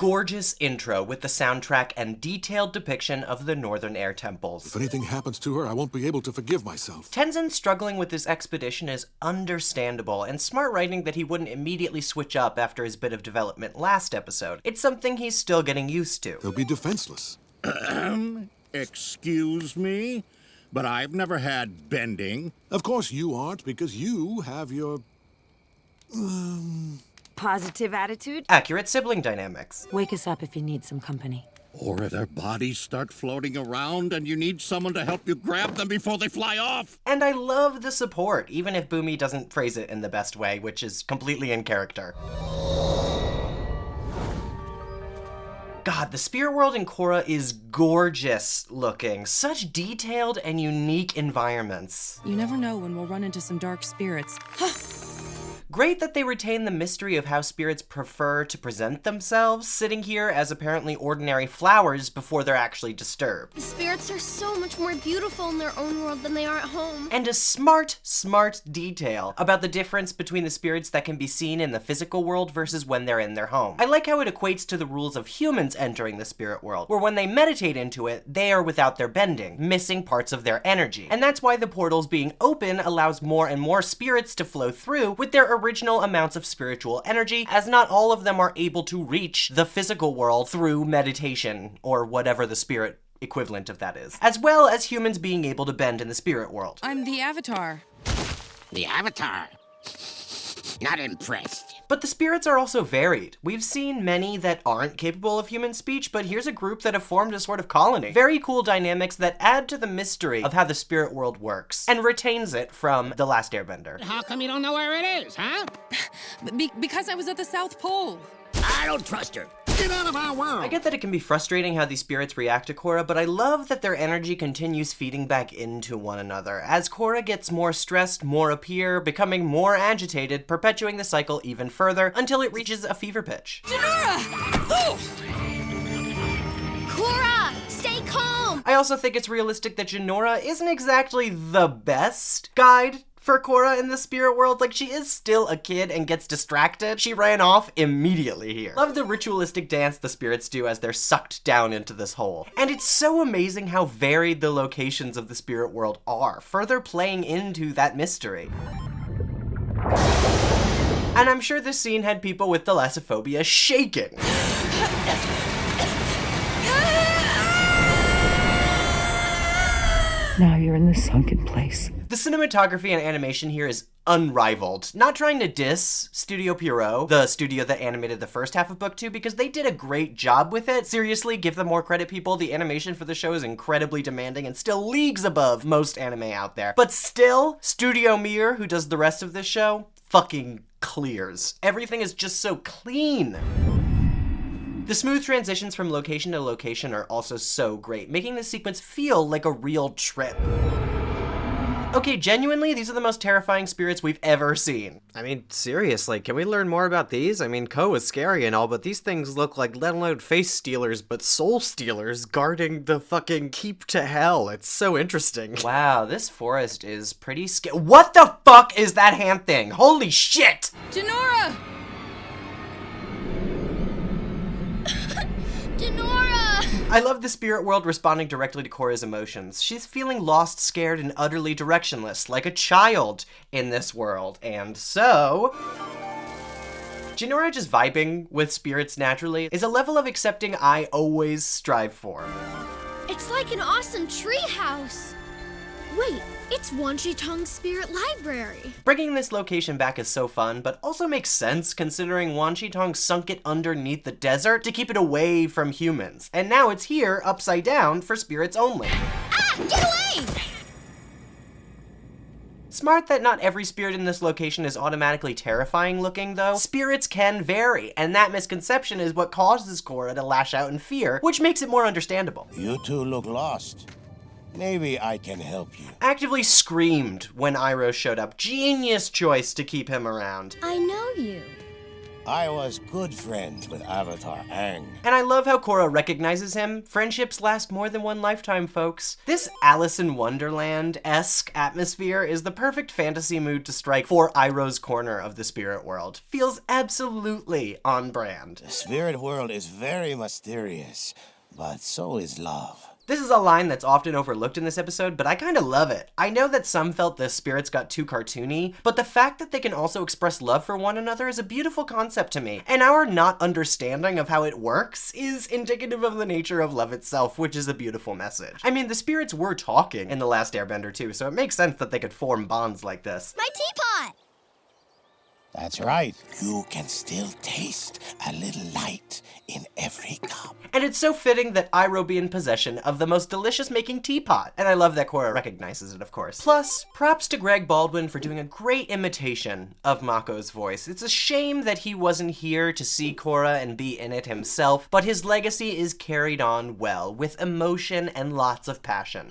gorgeous intro with the soundtrack and detailed depiction of the Northern Air temples. If anything happens to her, I won't be able to forgive myself. Tenzin struggling with this expedition is understandable, and smart writing that he wouldn't immediately switch up after his bit of development last episode. It's something he's still getting used to. They'll be defenseless. Excuse me? But I've never had bending. Of course you aren't, because you have your... Positive attitude? Accurate sibling dynamics. Wake us up if you need some company. Or if their bodies start floating around and you need someone to help you grab them before they fly off. And I love the support, even if Boomy doesn't phrase it in the best way, which is completely in character. God, the spirit world in Korra is gorgeous looking. Such detailed and unique environments. You never know when we'll run into some dark spirits. Great that they retain the mystery of how spirits prefer to present themselves, sitting here as apparently ordinary flowers before they're actually disturbed. The spirits are so much more beautiful in their own world than they are at home. And a smart detail about the difference between the spirits that can be seen in the physical world versus when they're in their home. I like how it equates to the rules of humans entering the spirit world, where when they meditate into it, they are without their bending, missing parts of their energy. And that's why the portals being open allows more and more spirits to flow through with their original amounts of spiritual energy, as not all of them are able to reach the physical world through meditation, or whatever the spirit equivalent of that is, as well as humans being able to bend in the spirit world. I'm the Avatar. The Avatar? Not impressed. But the spirits are also varied. We've seen many that aren't capable of human speech, but here's a group that have formed a sort of colony. Very cool dynamics that add to the mystery of how the spirit world works, and retains it from The Last Airbender. How come you don't know where it is, huh? Because I was at the South Pole. I don't trust her. Get out of our world. I get that it can be frustrating how these spirits react to Korra, but I love that their energy continues feeding back into one another. As Korra gets more stressed, more appear, becoming more agitated, perpetuating the cycle even further, until it reaches a fever pitch. Jinora! Oh! Korra, stay calm! I also think it's realistic that Jinora isn't exactly the best guide for Korra in the spirit world. Like, she is still a kid and gets distracted. She ran off immediately here. Love the ritualistic dance the spirits do as they're sucked down into this hole. And it's so amazing how varied the locations of the spirit world are, further playing into that mystery. And I'm sure this scene had people with thalassophobia shaking. Now you're in the sunken place. The cinematography and animation here is unrivaled. Not trying to diss Studio Pierrot, the studio that animated the first half of Book 2, because they did a great job with it. Seriously, give them more credit, people. The animation for the show is incredibly demanding and still leagues above most anime out there. But still, Studio Mir, who does the rest of this show, fucking clears. Everything is just so clean. The smooth transitions from location to location are also so great, making this sequence feel like a real trip. Okay, genuinely, these are the most terrifying spirits we've ever seen. I mean, seriously, can we learn more about these? I mean, Ko is scary and all, but these things look like let alone face stealers, but soul stealers guarding the fucking keep to hell. It's so interesting. Wow, this forest is pretty scary. What the fuck is that hand thing? Holy shit! Jinora! Jinora! I love the spirit world responding directly to Korra's emotions. She's feeling lost, scared, and utterly directionless, like a child in this world. And so... Jinora just vibing with spirits naturally is a level of accepting I always strive for. It's like an awesome treehouse. Wait, it's Wanshi-Tong's spirit library. Bringing this location back is so fun, but also makes sense considering Wanshi-Tong sunk it underneath the desert to keep it away from humans. And now it's here, upside down, for spirits only. Ah, get away! Smart that not every spirit in this location is automatically terrifying looking, though. Spirits can vary, and that misconception is what causes Korra to lash out in fear, which makes it more understandable. You two look lost. Maybe I can help you. Actively screamed when Iroh showed up. Genius choice to keep him around. I know you. I was good friends with Avatar Aang. And I love how Korra recognizes him. Friendships last more than one lifetime, folks. This Alice in Wonderland-esque atmosphere is the perfect fantasy mood to strike for Iroh's corner of the spirit world. Feels absolutely on brand. The spirit world is very mysterious, but so is love. This is a line that's often overlooked in this episode, but I kinda love it. I know that some felt the spirits got too cartoony, but the fact that they can also express love for one another is a beautiful concept to me. And our not understanding of how it works is indicative of the nature of love itself, which is a beautiful message. I mean, the spirits were talking in The Last Airbender too, so it makes sense that they could form bonds like this. My teapot! That's right. You can still taste a little light in every cup. And it's so fitting that Iroh be in possession of the most delicious making teapot. And I love that Korra recognizes it, of course. Plus, props to Greg Baldwin for doing a great imitation of Mako's voice. It's a shame that he wasn't here to see Korra and be in it himself, but his legacy is carried on well, with emotion and lots of passion.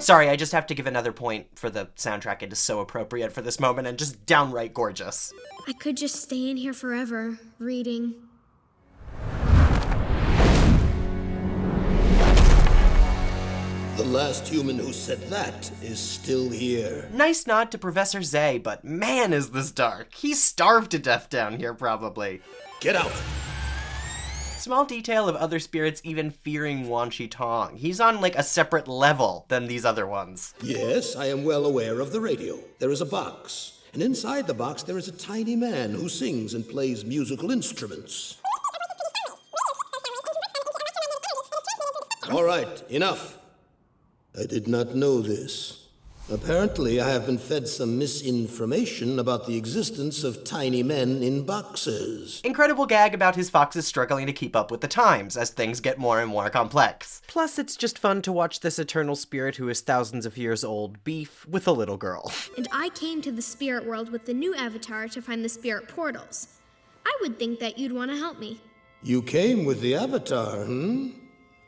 Sorry, I just have to give another point for the soundtrack. It is so appropriate for this moment and just downright gorgeous. I could just stay in here forever, reading. The last human who said that is still here. Nice nod to Professor Zay, but man is this dark. He's starved to death down here, probably. Get out! Small detail of other spirits even fearing Wan Shi Tong. He's on like a separate level than these other ones. Yes, I am well aware of the radio. There is a box, and inside the box there is a tiny man who sings and plays musical instruments. All right, enough. I did not know this. Apparently, I have been fed some misinformation about the existence of tiny men in boxes. Incredible gag about his foxes struggling to keep up with the times as things get more and more complex. Plus, it's just fun to watch this eternal spirit who is thousands of years old beef with a little girl. And I came to the spirit world with the new avatar to find the spirit portals. I would think that you'd want to help me. You came with the avatar,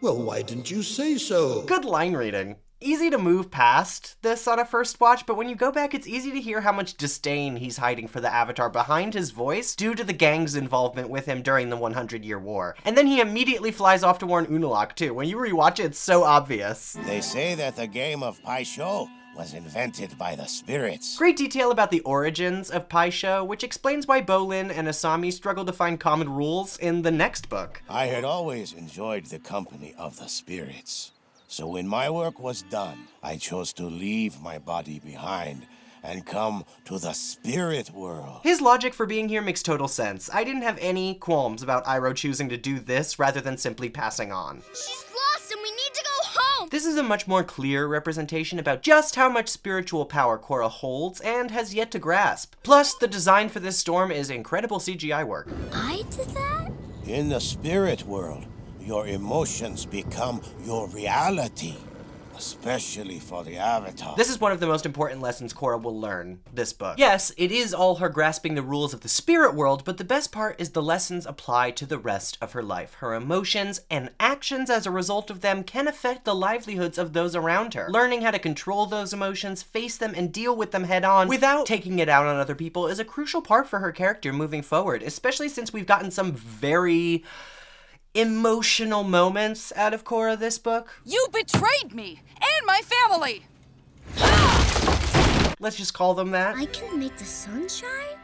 Well, why didn't you say so? Good line reading. Easy to move past this on a first watch, but when you go back, it's easy to hear how much disdain he's hiding for the Avatar behind his voice due to the gang's involvement with him during the 100-Year War. And then he immediately flies off to warn Unalaq, too. When you rewatch it, it's so obvious. They say that the game of Pai Sho was invented by the spirits. Great detail about the origins of Pai Sho, which explains why Bolin and Asami struggle to find common rules in the next book. I had always enjoyed the company of the spirits. So when my work was done, I chose to leave my body behind and come to the spirit world. His logic for being here makes total sense. I didn't have any qualms about Iroh choosing to do this rather than simply passing on. She's lost and we need to go home! This is a much more clear representation about just how much spiritual power Korra holds and has yet to grasp. Plus, the design for this storm is incredible CGI work. I did that? In the spirit world, your emotions become your reality, especially for the Avatar. This is one of the most important lessons Korra will learn this book. Yes, it is all her grasping the rules of the spirit world, but the best part is the lessons apply to the rest of her life. Her emotions and actions as a result of them can affect the livelihoods of those around her. Learning how to control those emotions, face them, and deal with them head on without taking it out on other people is a crucial part for her character moving forward, especially since we've gotten some very emotional moments out of Korra this book. You betrayed me and my family! Let's just call them that. I can make the sun shine?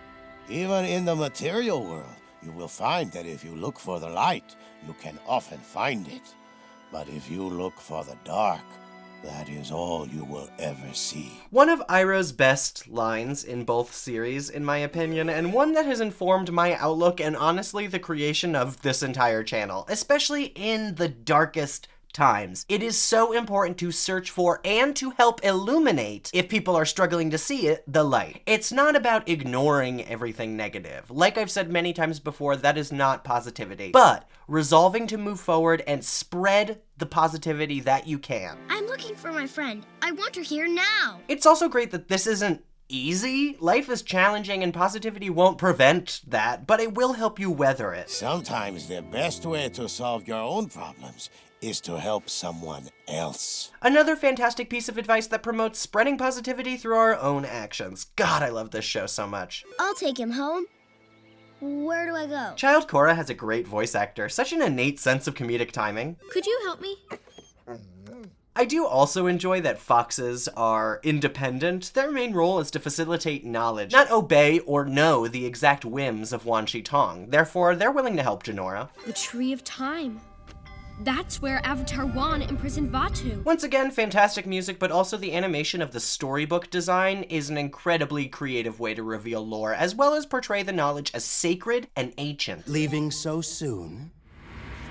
Even in the material world, you will find that if you look for the light, you can often find it. But if you look for the dark, that is all you will ever see. One of Iroh's best lines in both series, in my opinion, and one that has informed my outlook and honestly the creation of this entire channel, especially in the darkest times. It is so important to search for and to help illuminate, if people are struggling to see it, the light. It's not about ignoring everything negative. Like I've said many times before, that is not positivity, but resolving to move forward and spread the positivity that you can. I'm looking for my friend. I want her here now. It's also great that this isn't easy. Life is challenging and PosiTVty won't prevent that, but it will help you weather it. Sometimes the best way to solve your own problems is to help someone else. Another fantastic piece of advice that promotes spreading positivity through our own actions. God, I love this show so much. I'll take him home. Where do I go? Child Korra has a great voice actor, such an innate sense of comedic timing. Could you help me? I do also enjoy that foxes are independent. Their main role is to facilitate knowledge, not obey or know the exact whims of Wan Shi Tong. Therefore, they're willing to help Jinora. The Tree of Time. That's where Avatar Wan imprisoned Vaatu. Once again, fantastic music, but also the animation of the storybook design is an incredibly creative way to reveal lore, as well as portray the knowledge as sacred and ancient. Leaving so soon?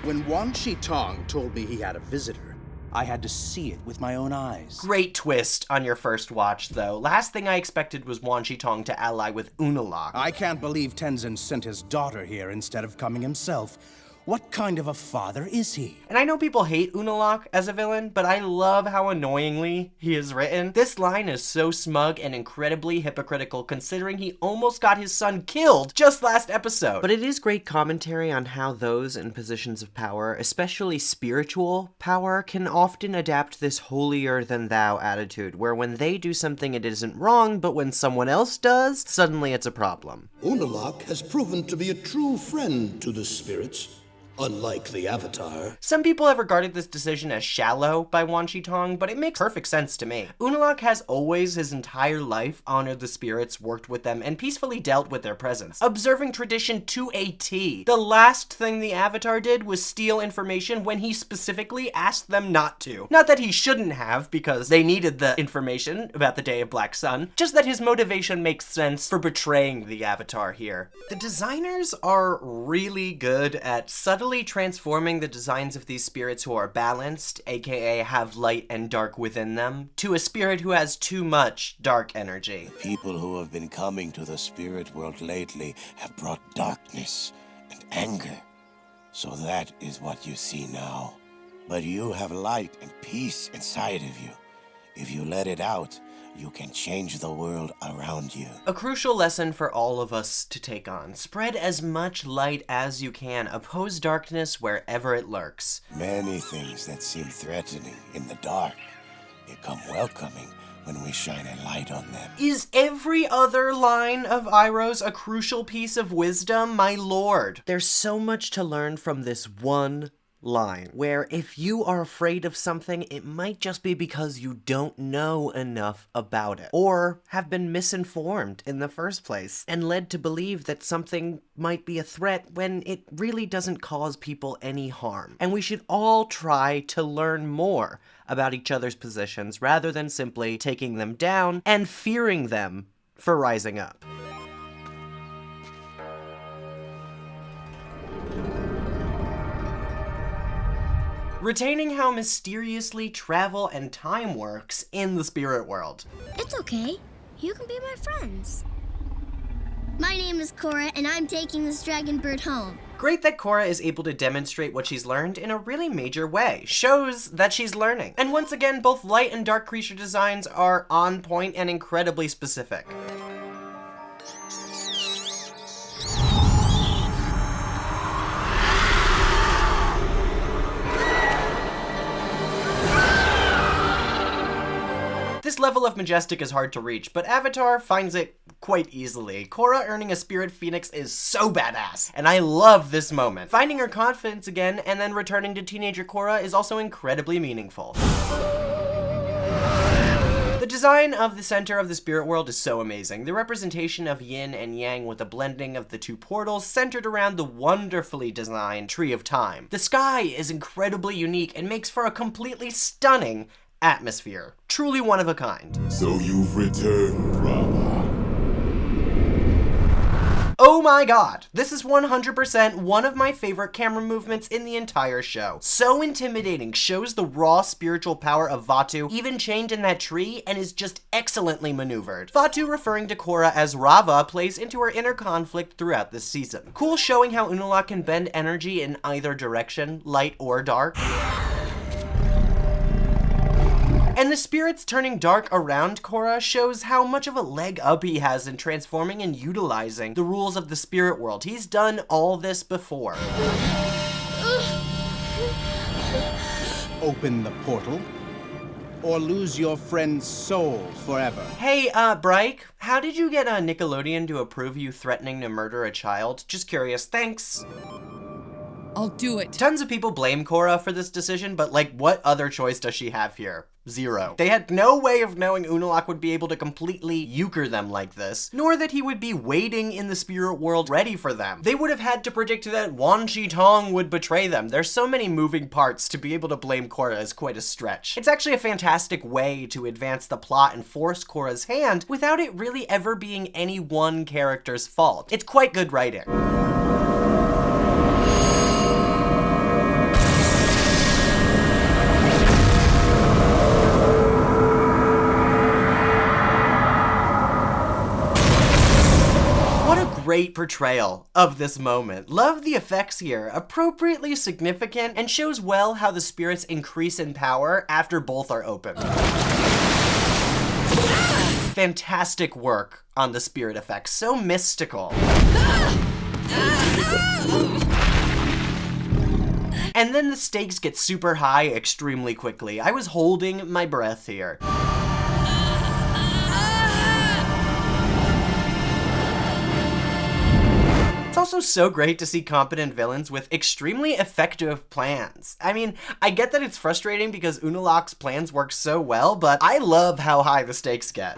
When Wan Shi Tong told me he had a visitor, I had to see it with my own eyes. Great twist on your first watch, though. Last thing I expected was Wan Shi Tong to ally with Unalaq. I can't believe Tenzin sent his daughter here instead of coming himself. What kind of a father is he? And I know people hate Unalaq as a villain, but I love how annoyingly he is written. This line is so smug and incredibly hypocritical considering he almost got his son killed just last episode. But it is great commentary on how those in positions of power, especially spiritual power, can often adapt this holier-than-thou attitude, where when they do something it isn't wrong, but when someone else does, suddenly it's a problem. Unalaq has proven to be a true friend to the spirits. Unlike the Avatar. Some people have regarded this decision as shallow by Wan Shi Tong, but it makes perfect sense to me. Unalaq has always his entire life honored the spirits, worked with them, and peacefully dealt with their presence, observing tradition to a T. The last thing the Avatar did was steal information when he specifically asked them not to. Not that he shouldn't have, because they needed the information about the Day of Black Sun, just that his motivation makes sense for betraying the Avatar here. The designers are really good at subtly transforming the designs of these spirits who are balanced, aka have light and dark within them, to a spirit who has too much dark energy. People who have been coming to the spirit world lately have brought darkness and anger. So that is what you see now. But you have light and peace inside of you. If you let it out, you can change the world around you. A crucial lesson for all of us to take on. Spread as much light as you can. Oppose darkness wherever it lurks. Many things that seem threatening in the dark become welcoming when we shine a light on them. Is every other line of Iroh's a crucial piece of wisdom, my lord? There's so much to learn from this one line, where if you are afraid of something, it might just be because you don't know enough about it, or have been misinformed in the first place, and led to believe that something might be a threat when it really doesn't cause people any harm. And we should all try to learn more about each other's positions, rather than simply taking them down and fearing them for rising up. Retaining how mysteriously travel and time works in the spirit world. It's okay. You can be my friends. My name is Korra, and I'm taking this dragon bird home. Great that Korra is able to demonstrate what she's learned in a really major way. Shows that she's learning. And once again, both light and dark creature designs are on point and incredibly specific. This level of majestic is hard to reach, but Avatar finds it quite easily. Korra earning a Spirit Phoenix is so badass, and I love this moment. Finding her confidence again and then returning to teenager Korra is also incredibly meaningful. The design of the center of the spirit world is so amazing. The representation of yin and yang with a blending of the two portals centered around the wonderfully designed Tree of Time. The sky is incredibly unique and makes for a completely stunning atmosphere. Truly one of a kind. So you've returned, Rama. Oh my god, this is 100% one of my favorite camera movements in the entire show. So intimidating, shows the raw spiritual power of Vaatu, even chained in that tree, and is just excellently maneuvered. Vaatu referring to Korra as Rava plays into her inner conflict throughout this season. Cool showing how Unalaq can bend energy in either direction, light or dark. And the spirits turning dark around Korra shows how much of a leg up he has in transforming and utilizing the rules of the spirit world. He's done all this before. Open the portal, or lose your friend's soul forever. Hey, Bryke, how did you get Nickelodeon to approve you threatening to murder a child? Just curious, thanks. I'll do it. Tons of people blame Korra for this decision, but like, what other choice does she have here? Zero. They had no way of knowing Unalaq would be able to completely euchre them like this, nor that he would be waiting in the spirit world ready for them. They would have had to predict that Wan Shi Tong would betray them. There's so many moving parts, to be able to blame Korra is quite a stretch. It's actually a fantastic way to advance the plot and force Korra's hand without it really ever being any one character's fault. It's quite good writing. Great portrayal of this moment. Love the effects here, appropriately significant, and shows well how the spirits increase in power after both are open. Fantastic work on the spirit effects, so mystical. And then the stakes get super high extremely quickly. I was holding my breath here. It's also so great to see competent villains with extremely effective plans. I mean, I get that it's frustrating because Unalaq's plans work so well, but I love how high the stakes get.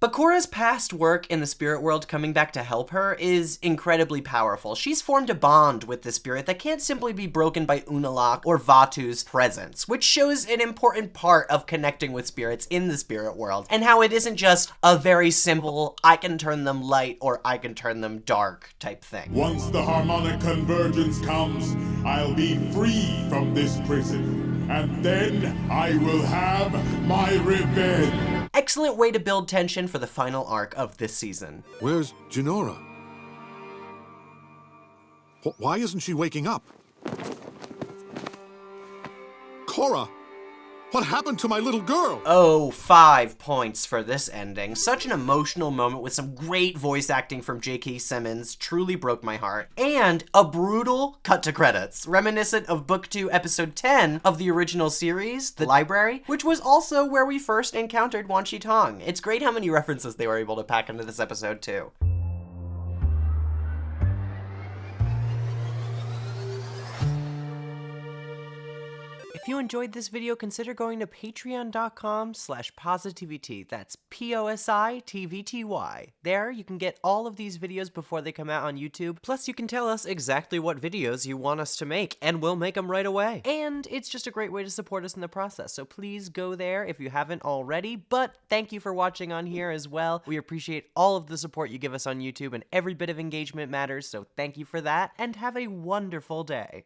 But Korra's past work in the spirit world coming back to help her is incredibly powerful. She's formed a bond with the spirit that can't simply be broken by Unalaq or Vatu's presence, which shows an important part of connecting with spirits in the spirit world, and how it isn't just a very simple, I can turn them light or I can turn them dark type thing. Once the harmonic convergence comes, I'll be free from this prison, and then I will have my revenge. Excellent way to build tension for the final arc of this season. Where's Jinora? Why isn't she waking up? Korra! What happened to my little girl? Oh, 5 points for this ending. Such an emotional moment with some great voice acting from J.K. Simmons. Truly broke my heart. And a brutal cut to credits, reminiscent of Book 2, Episode 10 of the original series, The Library, which was also where we first encountered Wan Shi Tong. It's great how many references they were able to pack into this episode, too. If you enjoyed this video, consider going to patreon.com/PosiTVty. That's PosiTVty. There, you can get all of these videos before they come out on YouTube. Plus, you can tell us exactly what videos you want us to make, and we'll make them right away. And it's just a great way to support us in the process, so please go there if you haven't already. But thank you for watching on here as well. We appreciate all of the support you give us on YouTube, and every bit of engagement matters, so thank you for that, and have a wonderful day.